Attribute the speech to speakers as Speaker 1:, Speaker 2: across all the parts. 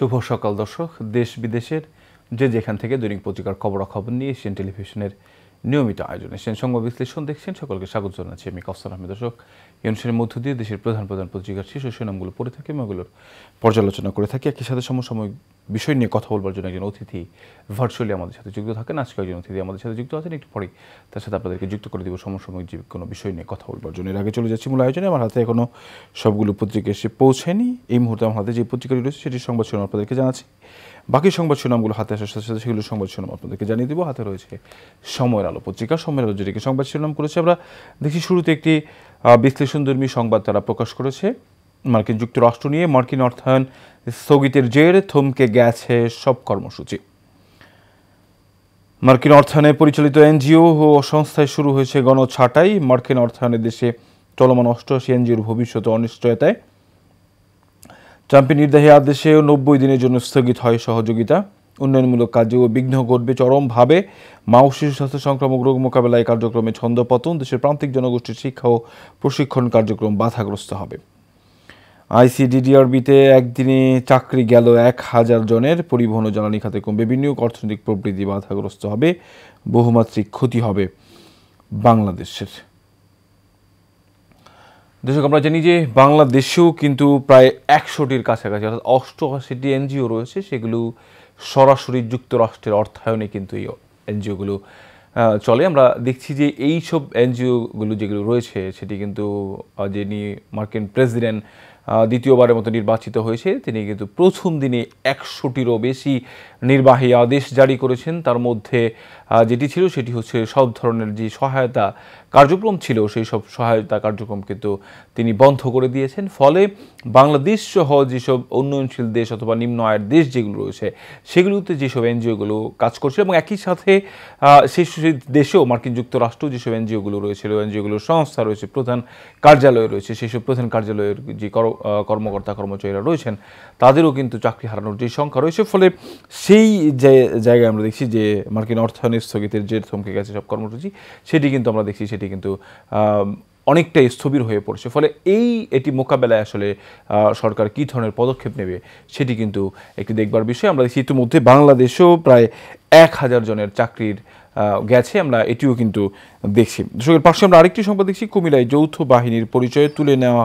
Speaker 1: শুভ সকাল দর্শক, দেশ বিদেশের যে যেখান থেকে দৈনিক পত্রিকার খবরাখবর নিয়ে এশিয়ান টেলিভিশনের নিয়মিত আয়োজনে এশিয়ান সংবাদ বিশ্লেষণ দেখছেন। সকলকে স্বাগত জানাচ্ছি আমি কাউসার আহমেদ। দর্শক, এই অনুষ্ঠানের মধ্য দিয়ে দেশের প্রধান প্রধান পত্রিকার শীর্ষ শিরোনামগুলো পড়ে থাকি এবং এগুলোর পর্যালোচনা করে থাকি। একই সাথে সমসাময়িক বিষয় নিয়ে কথা বলবার জন্য একজন অতিথি ভার্চুয়ালি আমাদের সাথে যুক্ত থাকেন। আজকে একজন অতিথি আমাদের সাথে যুক্ত আছেন, একটু পরেই তার সাথে আপনাদেরকে যুক্ত করে দিব সমসাময়িক যে কোনো বিষয় নিয়ে কথা বলবার জন্য। এর আগে চলে যাচ্ছি মূল আয়োজনে। আমার হাতে এখনও সবগুলো পত্রিকা এসে পৌঁছায়নি। এই মুহূর্তে আমার হাতে যে পত্রিকাটি রয়েছে সেটির সংবাদ শিরোনাম আপনাদেরকে জানাচ্ছি। বাকি সংবাদ শিরোনামগুলো হাতে আসার সাথে সাথে সেগুলো সংবাদ শিরোনাম আপনাদেরকে জানিয়ে দেবো। হাতে রয়েছে সময়ের আলো পত্রিকা। সময়ের আলো যেটিকে সংবাদ শিরোনাম করেছে, আমরা দেখি শুরুতে একটি বিশ্লেষণধর্মী সংবাদ তারা প্রকাশ করেছে মার্কিন যুক্তরাষ্ট্র নিয়ে। মার্কিন অর্থায়ন স্থগিতের জের থমকে গেছে সব কর্মসূচি। মার্কিন অর্থায়নে পরিচালিত এনজিও ও সংস্থায় শুরু হয়েছে গণছাঁটাই। মার্কিন অর্থায়নের দেশে চলমান 88 এনজিওর ভবিষ্যতে অনিশ্চয়তায়। ট্রাম্পের নির্বাহী আদেশে 90 দিনের জন্য স্থগিত হয় সহযোগিতা। উন্নয়নমূলক কাজেও বিঘ্ন ঘটবে চরমভাবে। মা ও শিশু স্বাস্থ্য সংক্রামক রোগ মোকাবেলায় কার্যক্রমে ছন্দপতন। দেশের প্রান্তিক জনগোষ্ঠীর শিক্ষা ও প্রশিক্ষণ কার্যক্রম বাধাগ্রস্ত হবে। আইসিডিডিআরবিতে একদিনে চাকরি গেল 1000 জনের। পরিবহন ও জ্বালানি খাতে কমবে বিনিয়োগ। অর্থনৈতিক প্রবৃদ্ধি বাধাগ্রস্ত হবে। বহুমাত্রিক ক্ষতি হবে বাংলাদেশের। দর্শক, আমরা জানি যে বাংলাদেশেও কিন্তু প্রায় 100টির কাছাকাছি অর্থাৎ 88টি এনজিও রয়েছে। সেগুলো সরাসরি যুক্তরাষ্ট্রের অর্থায়নে কিন্তু এই এনজিওগুলো চলে। আমরা দেখছি যে এই সব এনজিওগুলো যেগুলো রয়েছে সেটি কিন্তু যিনি মার্কিন প্রেসিডেন্ট দ্বিতীয়বারের মতো নির্বাচিত হয়েছে তিনি কিন্তু প্রথম দিনে 100টিরও বেশি নির্বাহী আদেশ জারি করেছেন। তার মধ্যে যেটি ছিল সেটি হচ্ছে সব ধরনের যে সহায়তা কার্যক্রম ছিল সেই সব সহায়তা কার্যক্রম কিন্তু তিনি বন্ধ করে দিয়েছেন। ফলে বাংলাদেশ সহ যেসব উন্নয়নশীল দেশ অথবা নিম্ন আয়ের দেশ যেগুলো রয়েছে সেগুলোতে যেসব এনজিওগুলো কাজ করছে এবং একই সাথে সেই দেশেও মার্কিন যুক্তরাষ্ট্র যেসব এনজিওগুলো রয়েছিল, এনজিওগুলোর সংস্থা রয়েছে, প্রধান কার্যালয় রয়েছে, সেই সব প্রধান কার্যালয়ের যে কর্মকর্তা কর্মচারীরা রয়েছেন তাদেরও কিন্তু চাকরি হারানোর যে সংখ্যা রয়েছে। ফলে সেই যে জায়গায় আমরা দেখছি যে মার্কিন অর্থায়নের স্থগিতের জের থমকে গেছে সব কর্মসূচি, সেটি কিন্তু আমরা দেখছি সেটি কিন্তু অনেকটাই স্থবির হয়ে পড়ছে। ফলে এটি মোকাবেলায় আসলে সরকার কী ধরনের পদক্ষেপ নেবে সেটি কিন্তু একটি দেখবার বিষয়। আমরা দেখছি ইতিমধ্যে বাংলাদেশেও প্রায় 1000 জনের চাকরির গেছে, আমরা এটিও কিন্তু দেখছি। দর্শকের পাশে আমরা আরেকটি সংবাদ দেখছি। কুমিল্লায় যৌথ বাহিনীর পরিচয়ে তুলে নেওয়া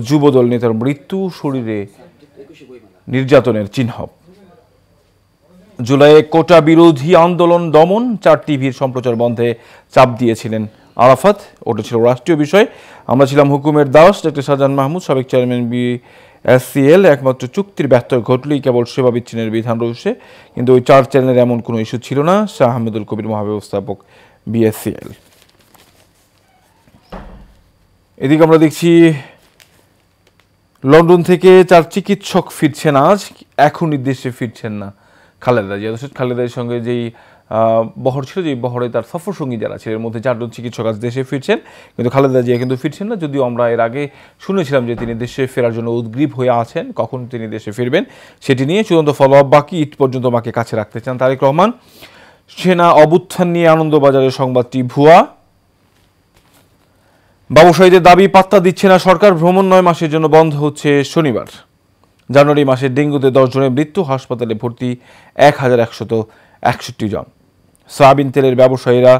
Speaker 1: যুবদল নেতার মৃত্যু, শরীরে নির্যাতনের চিহ্ন। জুলাইয়ে কোটা বিরোধী আন্দোলন দমন, 4 টিভির সম্প্রচার বন্ধে চাপ দিয়েছিলেন আরাফাত। ওটা ছিল রাষ্ট্রীয় বিষয়। আমরা ছিলাম হুকুমের দাস। ডক্টর শাহজাহান মাহমুদ, সাবেক চেয়ারম্যান বিএসসিএল। একমাত্র চুক্তির ব্যত্যয় ঘটলেই কেবল সেবা বিচ্ছিন্নের বিধান রয়েছে, কিন্তু ওই 4 চ্যানেলের এমন কোনো ইস্যু ছিল না। শাহ আহমেদুল কবির, মহাব্যবস্থাপক, বিএসসিএল। এদিকে আমরা দেখছি লন্ডন থেকে 4 চিকিৎসক ফিরছেন আজ। এখনই দেশে ফিরছেন না খালেদা জিয়া। খালেদার সঙ্গে যেই বহর ছিল, যেই বহরে তার সফরসঙ্গী যারা ছিল এর মধ্যে 4 জন চিকিৎসক আজ দেশে ফিরছেন, কিন্তু খালেদা জিয়া কিন্তু ফিরছেন না। যদিও আমরা এর আগে শুনেছিলাম যে তিনি দেশে ফেরার জন্য উদ্গ্রীব হয়ে আছেন, কখন তিনি দেশে ফিরবেন সেটি নিয়ে চূড়ান্ত ফলো আপ বাকি। ঈদ পর্যন্ত মাকে কাছে রাখতে চান তারেক রহমান। সেনা অভ্যুত্থান নিয়ে আনন্দবাজারের সংবাদটি ভুয়া। ব্যবসায়ীদের দাবি পাত্তা দিচ্ছে না সরকার। ভ্রমণ 9 মাসের জন্য বন্ধ হচ্ছে শনিবার। জানুয়ারি মাসে ডেঙ্গুতে 10 জনের মৃত্যু, হাসপাতালে ভর্তি 1161 জন। সয়াবিন তেলের ব্যবসায়ীরা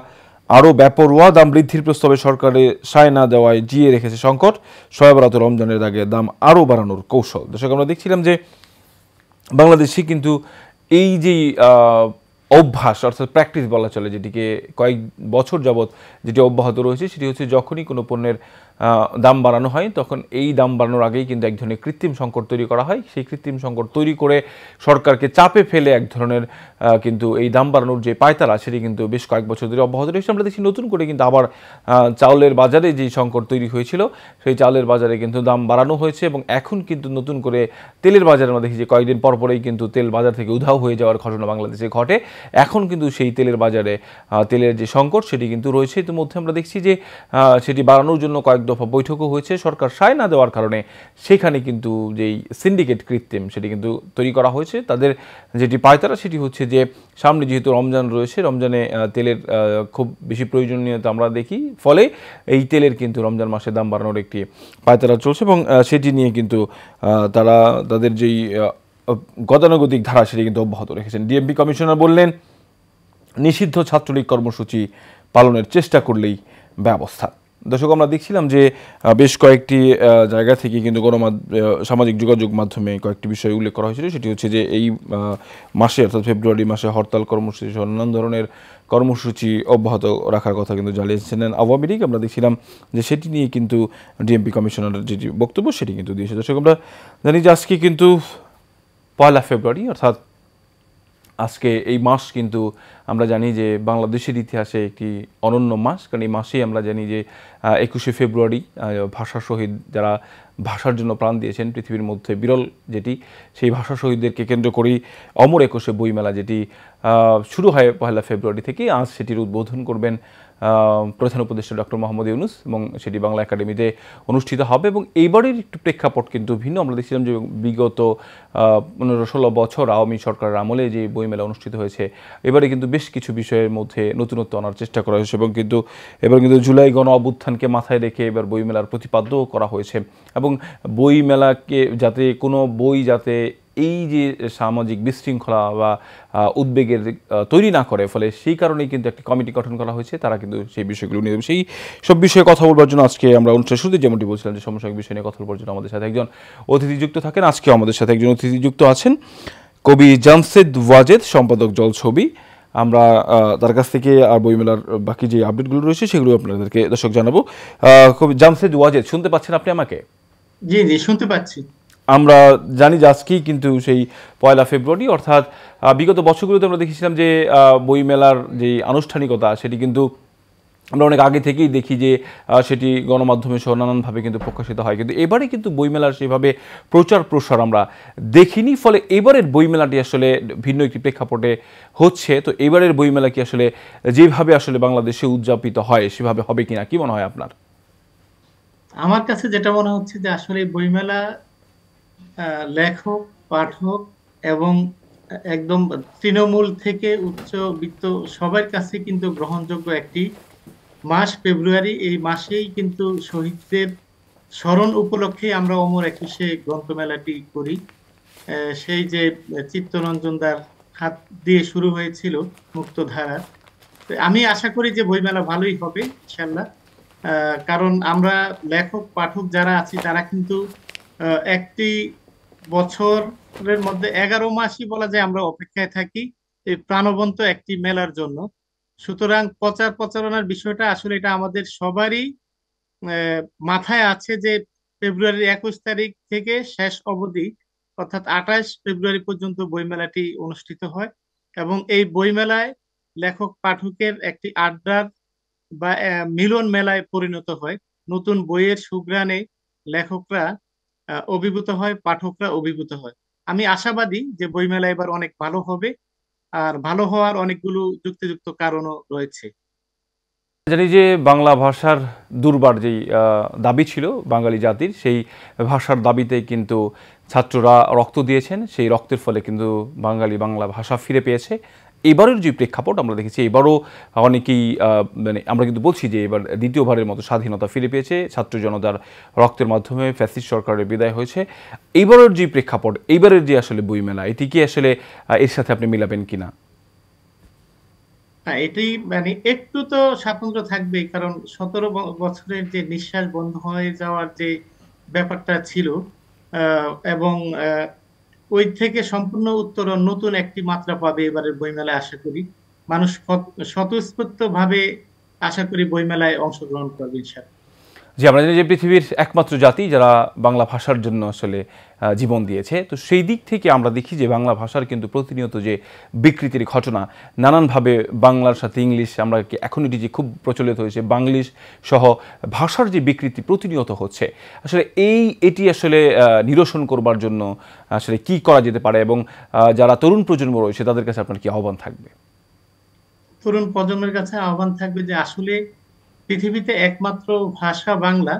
Speaker 1: আরও বেপরোয়া, দাম বৃদ্ধির প্রস্তাবে সরকারে সায় না দেওয়ায় জিয়ে রেখেছে সংকট। সয়াবরাত রমজানের আগে দাম আরও বাড়ানোর কৌশল। দর্শক, আমরা দেখছিলাম যে বাংলাদেশে কিন্তু এই যে অভ্যাস অর্থাৎ প্র্যাকটিস বলা চলে, যেটিকে কয়েক বছর যাবৎ যেটি অব্যাহত রয়েছে সেটি হচ্ছে যখনই কোনো পণ্যের দাম বাড়ানো হয় তখন এই দাম বাড়ানোর আগেই কিন্তু এক ধরনের কৃত্রিম সংকট তৈরি করা হয়। সেই কৃত্রিম সংকট তৈরি করে সরকারকে চাপে ফেলে এক ধরনের কিন্তু এই দাম বাড়ানোর যে পায়তারা সেটি কিন্তু বেশ কয়েক বছর ধরে অব্যাহত রয়েছে। আমরা দেখছি নতুন করে কিন্তু আবার চাউলের বাজারে যে সংকট তৈরি হয়েছিল সেই চাউলের বাজারে কিন্তু দাম বাড়ানো হয়েছে এবং এখন কিন্তু নতুন করে তেলের বাজারে আমরা দেখি যে কয়েকদিন পরপরেই কিন্তু তেল বাজার থেকে উধাও হয়ে যাওয়ার ঘটনা বাংলাদেশে ঘটে। এখন কিন্তু সেই তেলের বাজারে তেলের যে সংকট সেটি কিন্তু রয়েছে। ইতিমধ্যে আমরা দেখছি যে সেটি বাড়ানোর জন্য কয়েক দফা বৈঠকও হয়েছে। সরকার সায় না দেওয়ার কারণে সেখানে কিন্তু যেই সিন্ডিকেট কৃত্রিম সেটি কিন্তু তৈরি করা হয়েছে। তাদের যেটি পায়তারা সেটি হচ্ছে যে সামনে যেহেতু রমজান রয়েছে, রমজানে তেলের খুব বেশি প্রয়োজনীয়তা আমরা দেখি, ফলে এই তেলের কিন্তু রমজান মাসে দাম বাড়ানোর একটি পায়তারা চলছে এবং সেটি নিয়ে কিন্তু তারা তাদের যেই গতানুগতিক ধারা সেটি কিন্তু অব্যাহত রেখেছেন। ডিএমপি কমিশনার বললেন, নিষিদ্ধ ছাত্রলীগ কর্মসূচি পালনের চেষ্টা করলেই ব্যবস্থা। দর্শক, আমরা দেখছিলাম যে বেশ কয়েকটি জায়গা থেকে কিন্তু সামাজিক যোগাযোগ মাধ্যমে কয়েকটি বিষয় উল্লেখ করা হয়েছিল। সেটি হচ্ছে যে এই মাসে অর্থাৎ ফেব্রুয়ারি মাসে হরতাল কর্মসূচি সহ নানান ধরনের কর্মসূচি অব্যাহত রাখার কথা কিন্তু জানিয়েছিলেন আওয়ামী লীগ। আমরা দেখছিলাম যে সেটি নিয়ে কিন্তু ডিএমপি কমিশনারের যেটি বক্তব্য সেটি কিন্তু দিয়েছে। দর্শক, আমরা জানি যে আজকে কিন্তু 1 ফেব্রুয়ারি, অর্থাৎ আজকে এই মাস কিন্তু আমরা জানি যে বাংলাদেশের ইতিহাসে একটি অনন্য মাস, কারণ এই মাসেই আমরা জানি যে 21 ফেব্রুয়ারি ভাষা শহীদ, যারা ভাষার জন্য প্রাণ দিয়েছেন পৃথিবীর মধ্যে বিরল যেটি, সেই ভাষা শহীদদেরকে কেন্দ্র করেই অমর 21 বইমেলা, যেটি শুরু হয় 1 ফেব্রুয়ারি থেকে। আজ সেটির উদ্বোধন করবেন প্রধান উপদেষ্টা ডক্টর মোহাম্মদ ইউনূস এবং সেটি বাংলা একাডেমিতে অনুষ্ঠিত হবে। এবং এইবারের একটু প্রেক্ষাপট কিন্তু ভিন্ন। আমরা দেখছিলাম যে বিগত 15-16 বছর আওয়ামী সরকারের আমলে যে বইমেলা অনুষ্ঠিত হয়েছে, এবারে কিন্তু বেশ কিছু বিষয়ের মধ্যে নতুনত্ব আনার চেষ্টা করা হয়েছে এবং এবার কিন্তু জুলাই গণ অভ্যুত্থানকে মাথায় রেখে এবার বইমেলার প্রতিপাদ্যও করা হয়েছে। এবং বইমেলাকে যাতে কোনো বই যাতে এই যে সামাজিক বিশৃঙ্খলা বা উদ্বেগের তৈরি না করে, ফলে সেই কারণেই কিন্তু একটি কমিটি গঠন করা হয়েছে। তারা কিন্তু সেই বিষয়গুলো নিয়ে সেই সব বিষয়ে কথা বলবার জন্য আজকে আমরা অনুষ্ঠানের শুরুতে যেমনটি বলছিলাম যে সমসাময়িক বিষয় নিয়ে কথা বলবার জন্য আমাদের সাথে একজন অতিথি যুক্ত থাকেন। আজকেও আমাদের সাথে একজন অতিথি যুক্ত আছেন, কবি জামশেদ ওয়াজেদ, সম্পাদক জলছবি। আমরা তার কাছ থেকে আর বইমেলার বাকি যে আপডেটগুলো রয়েছে সেগুলো আপনাদেরকে দর্শক জানাবো। কবি জামশেদ ওয়াজেদ, শুনতে পাচ্ছেন আপনি আমাকে?
Speaker 2: জি জি, শুনতে পাচ্ছি।
Speaker 1: আমরা জানি যে আজকেই কিন্তু সেই 1 ফেব্রুয়ারি, অর্থাৎ বিগত বছরগুলোতে আমরা দেখেছিলাম যে বইমেলার যে আনুষ্ঠানিকতা সেটি কিন্তু আমরা অনেক আগে থেকেই দেখি যে সেটি গণমাধ্যমে সহ নানানভাবে কিন্তু প্রকাশিত হয়, কিন্তু এবারে কিন্তু বইমেলার সেভাবে প্রচার প্রসার আমরা দেখিনি। ফলে এবারের বইমেলাটি আসলে ভিন্ন একটি প্রেক্ষাপটে হচ্ছে। তো এবারের বইমেলা কি আসলে যেভাবে আসলে বাংলাদেশে উদযাপিত হয় সেভাবে হবে কিনা, কি মনে হয় আপনার?
Speaker 2: আমার কাছে যেটা মনে হচ্ছে যে আসলে বইমেলা লেখক, পাঠক এবং একদম তৃণমূল থেকে উচ্চবিত্ত সবার কাছে কিন্তু গ্রহণযোগ্য একটি মাস ফেব্রুয়ারি। এই মাসেই কিন্তু শহীদদের স্মরণ উপলক্ষে আমরা অমর 21 গ্রন্থমেলাটি করি। সেই যে চিত্তরঞ্জন দার হাত দিয়ে শুরু হয়েছিল মুক্তধারা। আমি আশা করি যে বইমেলা ভালোই হবে ইনশাল্লাহ। কারণ আমরা লেখক পাঠক যারা আছি তারা কিন্তু একটি বছরের মধ্যে 11 মাসই বলা যায় আমরা অপেক্ষায় থাকি এই প্রাণবন্ত একটি মেলার জন্য। সুতরাং প্রচার প্রচারণার বিষয়টা আসলে এটা আমাদের সবারই মাথায় আছে যে ফেব্রুয়ারির 21 তারিখ থেকে শেষ অবধি অর্থাৎ 28 ফেব্রুয়ারি পর্যন্ত বইমেলাটি অনুষ্ঠিত হয়। এবং এই বইমেলায় লেখক পাঠকের একটি আড্ডার বা মিলন মেলায় পরিণত হয়। নতুন বইয়ের সুঘ্রাণে লেখকরা অভিভূত হয়, পাঠকরা অভিভূত হয়। আমি আশাবাদী যে বইমেলা এবার অনেক ভালো হবে, আর ভালো হওয়ার অনেকগুলো যুক্তিযুক্ত কারণও রয়েছে।
Speaker 1: জানি যে বাংলা ভাষার দুর্বার যেই দাবি ছিল বাঙালি জাতির, সেই ভাষার দাবিতে কিন্তু ছাত্ররা রক্ত দিয়েছেন। সেই রক্তের ফলে কিন্তু বাংলা ভাষা ফিরে পেয়েছে। এবারের যে প্রেক্ষাপট আমরা দেখেছি, এবারও অনেকেই মানে আমরা কিন্তু বলছি যে এবার দ্বিতীয়বারের মতো স্বাধীনতা ফিরে পেয়েছে ছাত্র জনতার রক্তের মাধ্যমে, ফ্যাসিস্ট সরকারের বিদায় হয়েছে। এইবারের যে প্রেক্ষাপট, এইবারের যে আসলে বইমেলা, এটি কি আসলে এর সাথে আপনি মিলাবেন কিনা?
Speaker 2: হ্যাঁ, এটি মানে একটু তো স্বাতন্ত্র্য থাকবেই, কারণ 17 বছরের যে নিঃশ্বাস বন্ধ হয়ে যাওয়ার যে ব্যাপারটা ছিল, এবং ওই থেকে সম্পূর্ণ উত্তরণ নতুন একটি মাত্রা পাবে এবারের বইমেলায় আশা করি। মানুষ স্বতঃস্ফূর্ত ভাবে আশা করি বইমেলায় অংশগ্রহণ করবে ইনশাআল্লাহ।
Speaker 1: যে আমরা জানি যে পৃথিবীর একমাত্র জাতি যারা বাংলা ভাষার জন্য আসলে জীবন দিয়েছে, তো সেই দিক থেকে আমরা দেখি যে বাংলা ভাষার কিন্তু প্রতিনিয়ত যে বিকৃতির ঘটনা, নানানভাবে বাংলার সাথে ইংলিশ, আমরা এখন এটি যে খুব প্রচলিত হয়েছে বাংলিশ সহ ভাষার যে বিকৃতি প্রতিনিয়ত হচ্ছে, আসলে এটি আসলে নিরসন করবার জন্য আসলে কি করা যেতে পারে, এবং যারা তরুণ প্রজন্ম রয়েছে তাদের কাছে আপনার কি আহ্বান থাকবে?
Speaker 2: তরুণ প্রজন্মের কাছে আহ্বান থাকবে যে আসলে পৃথিবীতে একমাত্র ভাষা বাংলা,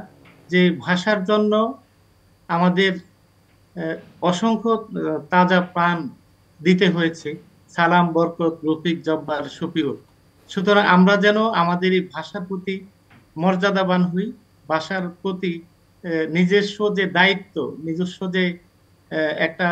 Speaker 2: যে ভাষার জন্য আমাদের আহ, অসংখ্য তাজা প্রাণ দিতে হয়েছে, সালাম, বরকত, রফিক, জব্বার, শফিউল। সুতরাং আমরা যেন আমাদের এই ভাষার প্রতি মর্যাদাবান হই, ভাষার প্রতি নিজস্ব যে দায়িত্ব, নিজস্ব যে একটা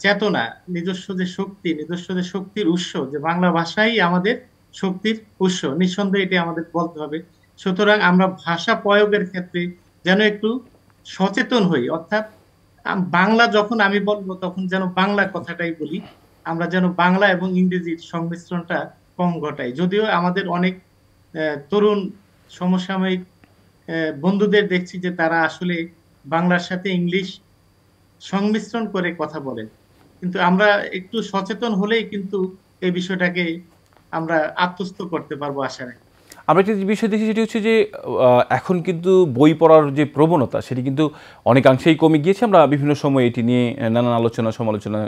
Speaker 2: চেতনা, নিজস্ব যে শক্তি, নিজস্ব যে শক্তির উৎস, যে বাংলা ভাষাই আমাদের শক্তির উৎস, নিঃসন্দেহে এটি আমাদের বলতে হবে। সুতরাং আমরা ভাষা প্রয়োগের ক্ষেত্রে যেন একটু সচেতন হই, অর্থাৎ বাংলা যখন আমি বলবো তখন যেন বাংলা কথাটাই বলি, আমরা যেন বাংলা এবং ইংরেজির সংমিশ্রণটা কম ঘটাই। যদিও আমাদের অনেক তরুণ সমসাময়িক বন্ধুদের দেখছি যে তারা আসলে বাংলার সাথে ইংলিশ সংমিশ্রণ করে কথা বলেন, কিন্তু আমরা একটু সচেতন হলেই কিন্তু এই বিষয়টাকে আমরা আত্মস্থ করতে পারবো আশা রাখি।
Speaker 1: আমরা একটা বিষয় দেখি, সেটি হচ্ছে যে এখন কিন্তু বই পড়ার যে প্রবণতা সেটি কিন্তু অনেকাংশেই কমে গিয়েছে। আমরা বিভিন্ন সময় এটি নিয়ে নানান আলোচনা সমালোচনা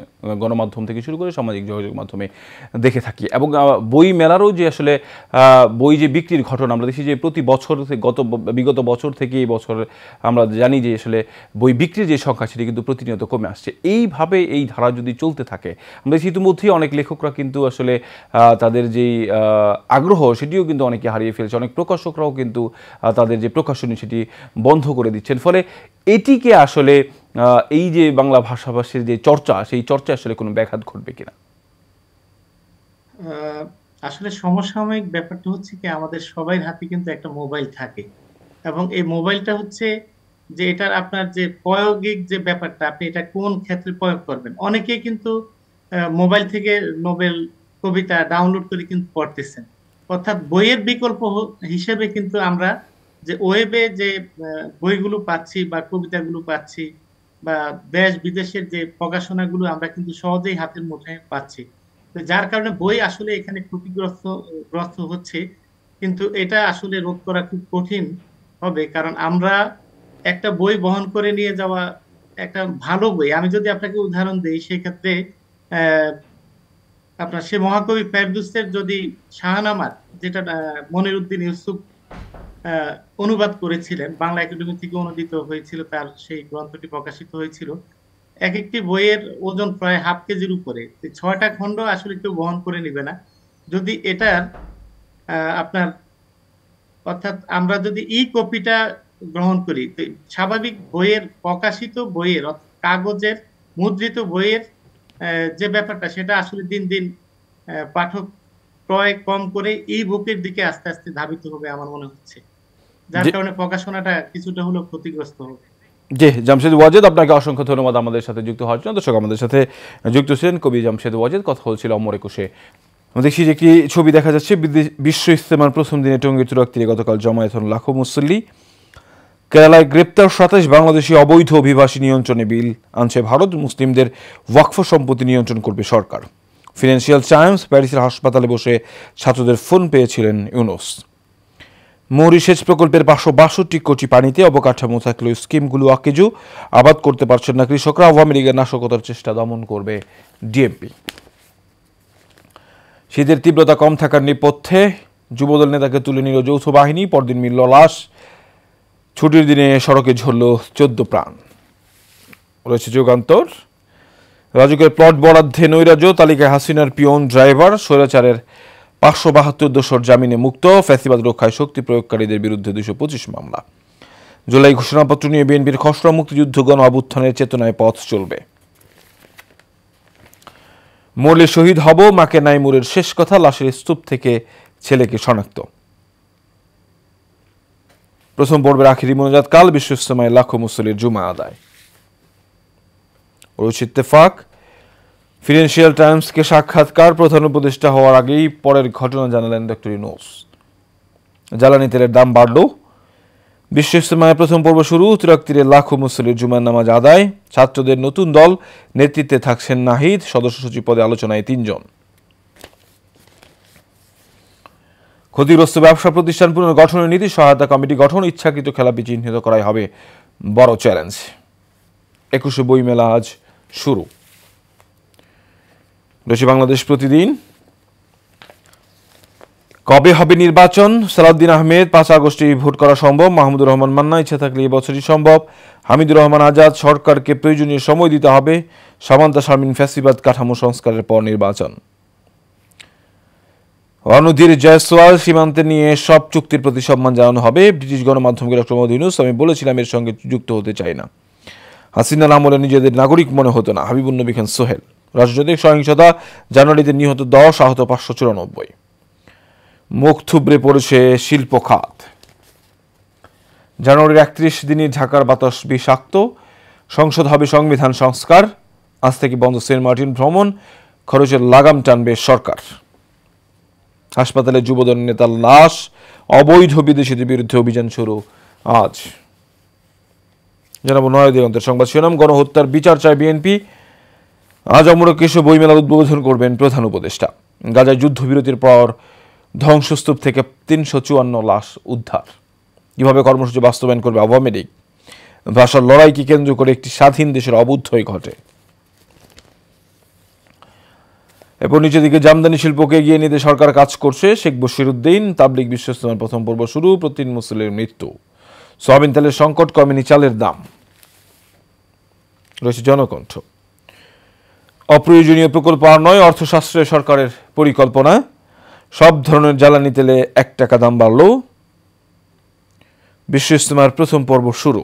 Speaker 1: গণমাধ্যম থেকে শুরু করে সামাজিক যোগাযোগ মাধ্যমে দেখে থাকি। এবং বই মেলারও যে আসলে বই যে বিক্রির ঘটনা আমরা দেখি যে প্রতি বছর বিগত বছর থেকে এই বছর আমরা জানি যে আসলে বই বিক্রির যে সংখ্যা সেটি কিন্তু প্রতিনিয়ত কমে আসছে। এইভাবে এই ধারা যদি চলতে থাকে, আমরা দেখি ইতিমধ্যেই অনেক লেখকরা কিন্তু আসলে তাদের যেই আগ্রহ সেটিও কিন্তু অনেকে হারিয়ে ফেলছে। অনেক প্রকাশকরাও কিন্তু তাদের যে প্রকাশনী সেটি বন্ধ করে দিচ্ছেন। ফলে এটিকে আসলে এই যে বাংলা ভাষাভাষীর যে চর্চা, সেই চর্চা আসলে কোনো ব্যাঘাত ঘটবে কিনা?
Speaker 2: আসলে সমসাময়িক ব্যাপারটা হচ্ছে কি, আমাদের সবাই হাতে কিন্তু একটা মোবাইল থাকে, এবং এই মোবাইলটা হচ্ছে যে এটার আপনার যে প্রয়োগিক যে ব্যাপারটা, আপনি এটা কোন ক্ষেত্রে প্রয়োগ করবেন। অনেকেই কিন্তু মোবাইল থেকে নোবেল, কবিতা ডাউনলোড করে কিন্তু পড়তেছেন। অর্থাৎ বইয়ের বিকল্প হিসেবে কিন্তু আমরা যে ওয়েবে যে বইগুলো পাচ্ছি বা কবিতাগুলো পাচ্ছি বা দেশ বিদেশের যে প্রকাশনাগুলো আমরা কিন্তু সহজেই হাতের মুঠোয় পাচ্ছি। তো যার কারণে বই আসলে এখানে ক্ষতিগ্রস্ত হচ্ছে, কিন্তু এটা আসলে রোধ করা খুব কঠিন হবে, কারণ আমরা একটা বই বহন করে নিয়ে যাওয়া, একটা ভালো বই, আমি যদি আপনাকে উদাহরণ দিই সেক্ষেত্রে আহ আপনার সে মহাকবি ফেরদৌসের যদি শাহনামার, যেটা মনিরউদ্দিন ইউসুফ আহ, অনুবাদ করেছিলেন, বাংলা একাডেমি থেকে অনুদিত হয়েছিল, তার সেই গ্রন্থটি প্রকাশিত হয়েছিল। এক একটি বইয়ের ওজন প্রায় হাফ কেজির উপরে, 6টা খণ্ড আসলে কেউ বহন করে নিবে না। যদি এটার আপনার, অর্থাৎ আমরা যদি ই কপিটা গ্রহণ করি, তো স্বাভাবিক বইয়ের, প্রকাশিত বইয়ের অর্থাৎ কাগজের মুদ্রিত বইয়ের যে ব্যাপারটা, সেটা আসলে দিন দিন পাঠক ক্রয় কম করে ই বুকের দিকে আস্তে আস্তে ধাবিত হবে আমার মনে হচ্ছে, যার কারণে প্রকাশনাটা কিছুটা হলেও ক্ষতিগ্রস্ত হবে।
Speaker 1: জি, জামশেদ ওয়াজেদ, আপনাকে অসংখ্য ধন্যবাদ আমাদের সাথে যুক্ত হওয়ার জন্য। দর্শক, আমাদের সাথে যুক্ত ছিলেন কবি জামশেদ ওয়াজেদ। কথা হচ্ছিল অমর একুশে। আমরা দেখছি যে একটি ছবি দেখা যাচ্ছে, বিশ্ব ইজতেমার প্রথম দিনে টঙ্গীর তুরাগ তীরে গতকাল জমায়েত হন লাখো মুসল্লি। কেরালায় গ্রেপ্তার 27 বাংলাদেশি অবৈধ অভিবাসী নিয়ন্ত্রণে বিল আনছে ভারত। মুসলিমদের ওয়াকফ সম্পত্তি নিয়ন্ত্রণ করবে সরকার। ফিনান্সিয়াল টাইমস, প্যারিসের হাসপাতালে বসে ছাত্রদের ফোন পেয়েছিলেন ইউনুস। মৌরি সেচ প্রকল্পের 562 কোটি পানিতে অবকাঠামো থাকলেও স্কিমগুলো আকেজু, আবাদ করতে পারছেন না কৃষকরা। আওয়ামী লীগের নাশকতার চেষ্টা দমন করবে ডিএমপি। শীতের তীব্রতা কম থাকার নেপথ্যে যুবদল নেতাকে তুলে নিল যৌথ বাহিনী। পরদিন মিলল লাশ। ছুটির দিনে সড়কে ঝরল 14 প্রাণ। রয়েছে যুগান্তর। রাজুকের প্লট বরাদ্দে নৈরাজ্য, তালিকায় হাসিনার পিয়ন ড্রাইভার। স্বৈরাচারের 572 দোষর জামিনে মুক্ত। ফ্যাসিবাদ রক্ষায় শক্তি প্রয়োগকারীদের বিরুদ্ধে 225 মামলা। জুলাই ঘোষণাপত্র নিয়ে বিএনপির খসড়া। মুক্তিযুদ্ধ গণ অভ্যুত্থানের চেতনায় পথ চলবে। মরলে শহীদ হব, মাকে নাইমুরের শেষ কথা। লাশের স্তূপ থেকে ছেলেকে শনাক্ত। প্রথম পর্বের আখিরি মোনাজাত কাল। বিশ্ব ইজতেমায় লাখো মুসল্লির জুমা আদায়। রয়েছে ইত্তেফাক। ফিনান্সিয়াল টাইমসকে সাক্ষাৎকার। প্রধান উপদেষ্টা হওয়ার আগেই পরের ঘটনা জানালেন ডক্টর ইউনূস। জ্বালানি তেলের দাম বাড়ল। বিশ্ব ইজতেমায় প্রথম পর্ব শুরু। তুরাগ তীরে লাখো মুসল্লির জুমার নামাজ আদায়। ছাত্রদের নতুন দল, নেতৃত্বে থাকছেন নাহিদ। সদস্য সচিব পদে আলোচনায় 3 জন। ক্ষতিগ্রস্ত ব্যবসা প্রতিষ্ঠান পুনর্গঠনের নীতি সহায়তা কমিটি গঠন। ইচ্ছাকৃত খেলাপি চিহ্নিত করাই হবে বড় চ্যালেঞ্জ। 21শে বইমেলা আজ শুরু। রয়েছে বাংলাদেশ প্রতিদিন। কবে হবে নির্বাচন? সালাউদ্দিন আহমেদ, 5 আগস্টেই ভোট করা সম্ভব। মাহমুদুর রহমান মান্না, ইচ্ছা থাকলে এবছরই সম্ভব। হামিদুর রহমান আজাদ, সরকারকে প্রয়োজনীয় সময় দিতে হবে। সামান্তা শারমিন, ফ্যাসিবাদ কাঠামো সংস্কারের পর নির্বাচন। রণধীর জয়সওয়াল, সীমান্তে নিয়ে সব চুক্তির প্রতি সম্মান জানানো হবে। ব্রিটিশ গণমাধ্যমকে ডক্টর মোহাম্মদ ইউনূস, আমি বলেছিলাম এর সঙ্গে যুক্ত হতে চাই না। হাসিনার আমলে নিজেদের নাগরিক মনে হতো না, হাবিবুন নবী খান সোহেল। রাজনৈতিক সহিংসতা, জানুয়ারিতে নিহত 10, আহত 594। মুখ থুবড়ে পড়েছে শিল্প খাত। জানুয়ারির 31 দিনে ঢাকার বাতাস বিষাক্ত। সংসদ হবে সংবিধান সংস্কার। আজ থেকে বন্ধ সেন্ট মার্টিন ভ্রমণ। খরচের লাগাম টানবে সরকার। হাসপাতালে যুবদল নেতার লাশ। অবৈধ বিদেশিদের বিরুদ্ধে অভিযান শুরু আজ। জানাবো নয় দিগন্তের সংবাদ শিরোনাম। গণহত্যার বিচার চায় বিএনপি। আজ অমরক এসে বইমেলা উদ্বোধন করবেন প্রধান উপদেষ্টা। গাজায় যুদ্ধবিরতির পর ধ্বংসস্তূপ থেকে 354 লাশ উদ্ধার। কিভাবে কর্মসূচি বাস্তবায়ন করবে আওয়ামী লীগ? ভাষার লড়াইকে কেন্দ্র করে একটি স্বাধীন দেশের অবুদ্ধই ঘটে। এরপর নিচের দিকে জামদানি শিল্পকে এগিয়ে নিতে সরকার কাজ করছে। শেখ বশিরউদ্দিন। তাবলিগ বিশ্ব ইজতেমার প্রথম পর্ব শুরু। প্রতিদিন মুসলিমের মৃত্যু। সয়াবিন তেলের সংকট, কমেনি চালের দাম। রয়েছে জনকণ্ঠ। অপ্রয়োজনীয় প্রকল্প আর নয়, অর্থশাস্ত্রে সরকারের পরিকল্পনা। সব ধরনের জ্বালানি তেলে 1 টাকা দাম বাড়ল। বিশ্ব ইজতেমার প্রথম পর্ব শুরু।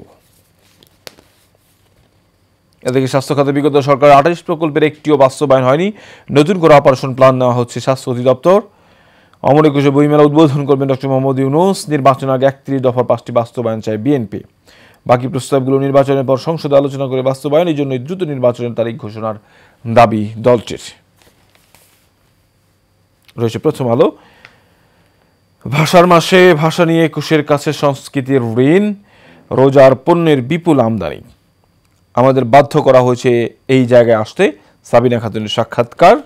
Speaker 1: এদিকে স্বাস্থ্য খাতে বিগত সরকারের 28 প্রকল্পের একটিও বাস্তবায়ন হয়নি। নতুন করে অপারেশন প্ল্যান নেওয়া হচ্ছে স্বাস্থ্য অধিদপ্তর। অমর একুশে বইমেলা উদ্বোধন করবেন ডক্টর মোহাম্মদ ইউনূস। নির্বাচন আগে 31 দফার 5টি বাস্তবায়ন চায় বিএনপি। বাকি প্রস্তাবগুলো নির্বাচনের পর সংসদে আলোচনা করে বাস্তবায়ন। এই জন্য দ্রুত নির্বাচনের তারিখ ঘোষণার দাবি দলটির। রয়েছে প্রথম আলো। ভাষার মাসে ভাষা নিয়ে একুশের কাছে সংস্কৃতির ঋণ। রোজার পণ্যের বিপুল আমদানি। আমাদের বাধ্য করা হয়েছে এই জায়গায় আসতে। সাবিনা খাতুনের সাক্ষাৎকার।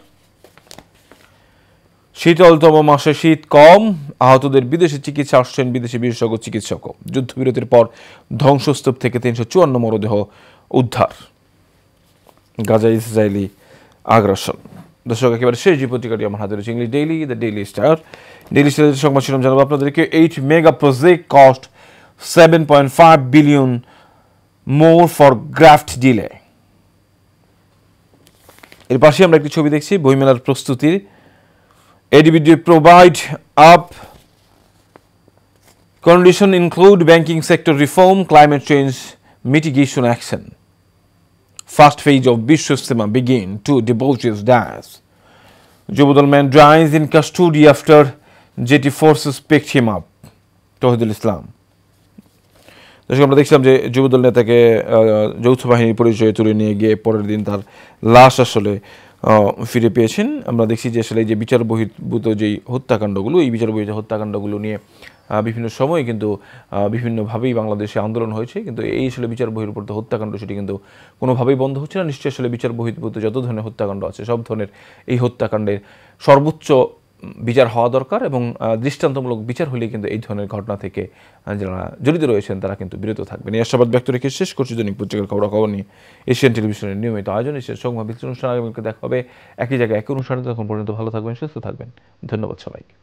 Speaker 1: শীতলতম মাসে শীত কম। আহতদের বিদেশে চিকিৎসা আসছেন বিদেশি বিশেষজ্ঞ চিকিৎসকও। যুদ্ধবিরতির পর ধ্বংসস্তূপ থেকে 354 মরদেহ উদ্ধার। গাজা ইসরায়েলি আগ্রাসন। দর্শক, একেবারে শেষ যে পত্রিকাটি আমার হাতে রয়েছে English daily, the daily star. Daily স্টারের সংবাদ শিরোনাম জানাবো আপনাদেরকে। 8 mega project cost 7.5 billion more for graft delay. এর পাশে আমরা একটি ছবি দেখছি বইমেলার প্রস্তুতির। ADB provide up condition include banking sector reform, climate change mitigation action. First phase of Bisho Istemaa begin to debauches dance. Jubodal man dies in custody after JT forces picked him up. Tawhidul Islam. দর্শক, আমরা দেখছিলাম যে যুবদল নেতাকে যৌথ বাহিনীর পরিচয়ে তুলে নিয়ে গিয়ে পরের দিন তার লাশ আসলে ফিরে পেয়েছেন। আমরা দেখছি যে আসলে এই যে বিচার বহির্ভূত যেই হত্যাকাণ্ডগুলো, এই বিচার বহির্ভূত হত্যাকাণ্ডগুলো নিয়ে বিভিন্ন সময়ে কিন্তু বিভিন্নভাবেই বাংলাদেশে আন্দোলন হয়েছে, কিন্তু এই আসলে বিচার বহির্ভূত হত্যাকাণ্ড সেটি কিন্তু কোনোভাবেই বন্ধ হচ্ছে না। নিশ্চয়ই আসলে বিচার বহির্ভূত যত ধরনের হত্যাকাণ্ড আছে সব ধরনের এই হত্যাকাণ্ডের সর্বোচ্চ বিচার হওয়া দরকার এবং দৃষ্টান্তমূলক বিচার হলেই কিন্তু এই ধরনের ঘটনা থেকে যারা জড়িত রয়েছেন তারা কিন্তু বিরত থাকবেন। এই আশাবাদ ব্যক্ত রেখে শেষ করছি দৈনিক পত্রিকার খবরাখবর নিয়ে এশিয়ান টেলিভিশনের নিয়মিত আয়োজন এশিয়ান সংবাদ বিশ্লেষণ অনুষ্ঠান। আগামীকাল দেখা হবে একই জায়গায় একই অনুষ্ঠানে। তখন পর্যন্ত ভালো থাকবেন, সুস্থ থাকবেন। ধন্যবাদ সবাইকে।